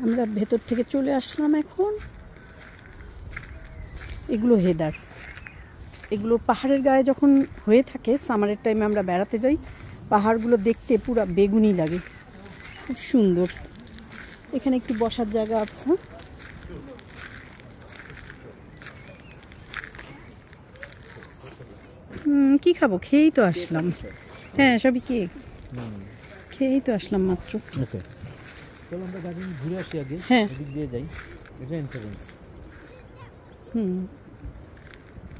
আমরা ভেতর থেকে চলে আসলাম এখন। এগুলো হেদার, এগুলো পাহাড়ের গায়ে যখন হয়ে থাকে সামারের টাইমে আমরা বেড়াতে যাই, পাহাড়গুলো দেখতে পুরো বেগুনি লাগে, খুব সুন্দর। এখানে একটু বসার জায়গা আছে। কি খাবো, খেয়েই তো আসলাম। হ্যাঁ সবই কেক, খেয়েই তো আসলাম মাত্র। চলো আমরা গাড়ি ঘুরে আসি আগে, হ্যাঁ এদিক দিয়ে যাই, এটা এন্ট্রান্স।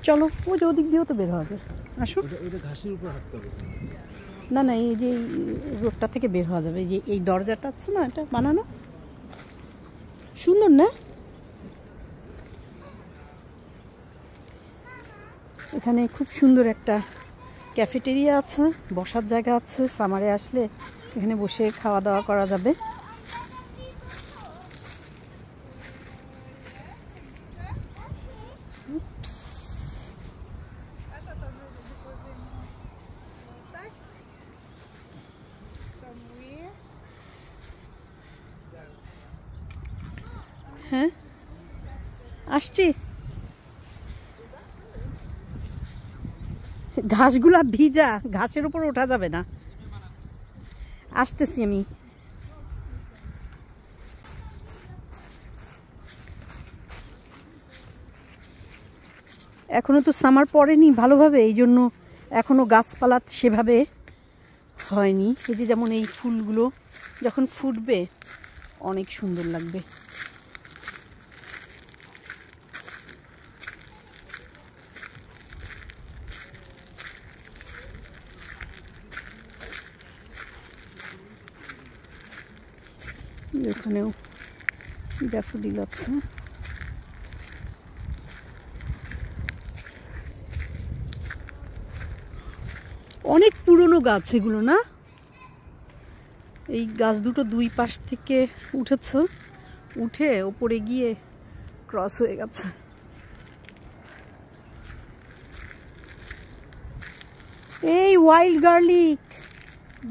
চলো, ওই যে ওদিক দিয়েও তো বের হওয়া যায়। আসো। এটা ঘাসের উপর হাঁটতে হবে। না না, এই যে রোডটা থেকে বের হওয়া যাবে, এই যে এই দরজাটা আছে না, এটা বানানো সুন্দর না? এখানে খুব সুন্দর একটা ক্যাফেটেরিয়া আছে, বসার জায়গা আছে। সামারে আসলে এখানে বসে খাওয়া দাওয়া করা যাবে। হ্যাঁ আসছি। ঘাসগুলা ভিজা, ঘাসের উপর ওঠা যাবে না। আসতেছি আমি। এখনো তো সামার পড়েনি ভালোভাবে, এই জন্য এখনো গাছপালা সেভাবে হয়নি। এই যে যেমন এই ফুলগুলো যখন ফুটবে অনেক সুন্দর লাগবে। এখানেও ড্যাফোডিল আছে। অনেক পুরনো গাছ এগুলো না? এই গাছ দুটো দুই পাশ থেকে উঠেছে, উঠে ওপরে গিয়ে ক্রস হয়ে গেছে। এই ওয়াইল্ড গার্লিক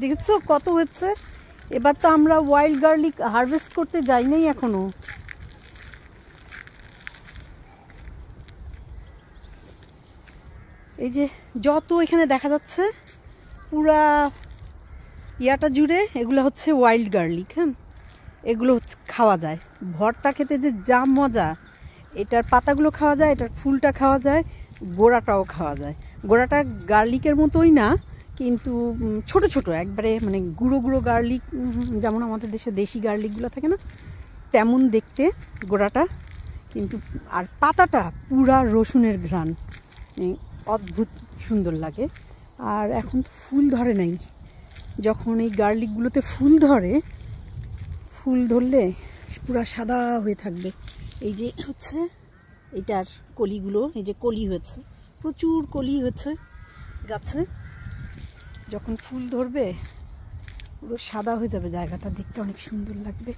দেখেছো কত হয়েছে? এবার তো আমরা ওয়াইল্ড গার্লিক হারভেস্ট করতে যাই নাই এখনো। এই যে যত এখানে দেখা যাচ্ছে পুরা ইয়াটা জুড়ে এগুলো হচ্ছে ওয়াইল্ড গার্লিক। হ্যাঁ, এগুলো খাওয়া যায়, ভর্তা খেতে যে যা মজা। এটার পাতাগুলো খাওয়া যায়, এটার ফুলটা খাওয়া যায়, গোড়াটাও খাওয়া যায়। গোড়াটা গার্লিকের মতোই না, কিন্তু ছোট ছোট একবারে, মানে গুঁড়ো গুঁড়ো গার্লিক, যেমন আমাদের দেশে দেশি গার্লিকগুলো থাকে না তেমন দেখতে গোড়াটা, কিন্তু আর পাতাটা পুরা রসুনের ঘ্রাণ, অদ্ভুত সুন্দর লাগে। আর এখন তো ফুল ধরে নাই, যখন এই গার্লিকগুলোতে ফুল ধরে, ফুল ধরলে পুরা সাদা হয়ে থাকবে। এই যে হচ্ছে এটার কলিগুলো, এই যে কলি হয়েছে, প্রচুর কলি হয়েছে গাছে, যখন ফুল ধরবে পুরো সাদা হয়ে যাবে, জায়গাটা দেখতে অনেক সুন্দর লাগবে।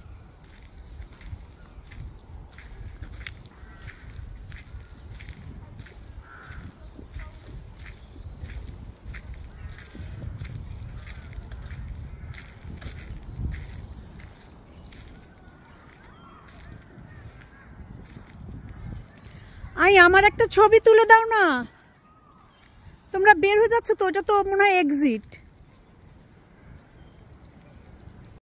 আমার একটা ছবি তুলে দাও না, তোমরা বের হয়ে যাচ্ছ তো, ওটা তো মনে হয় এক্সিট।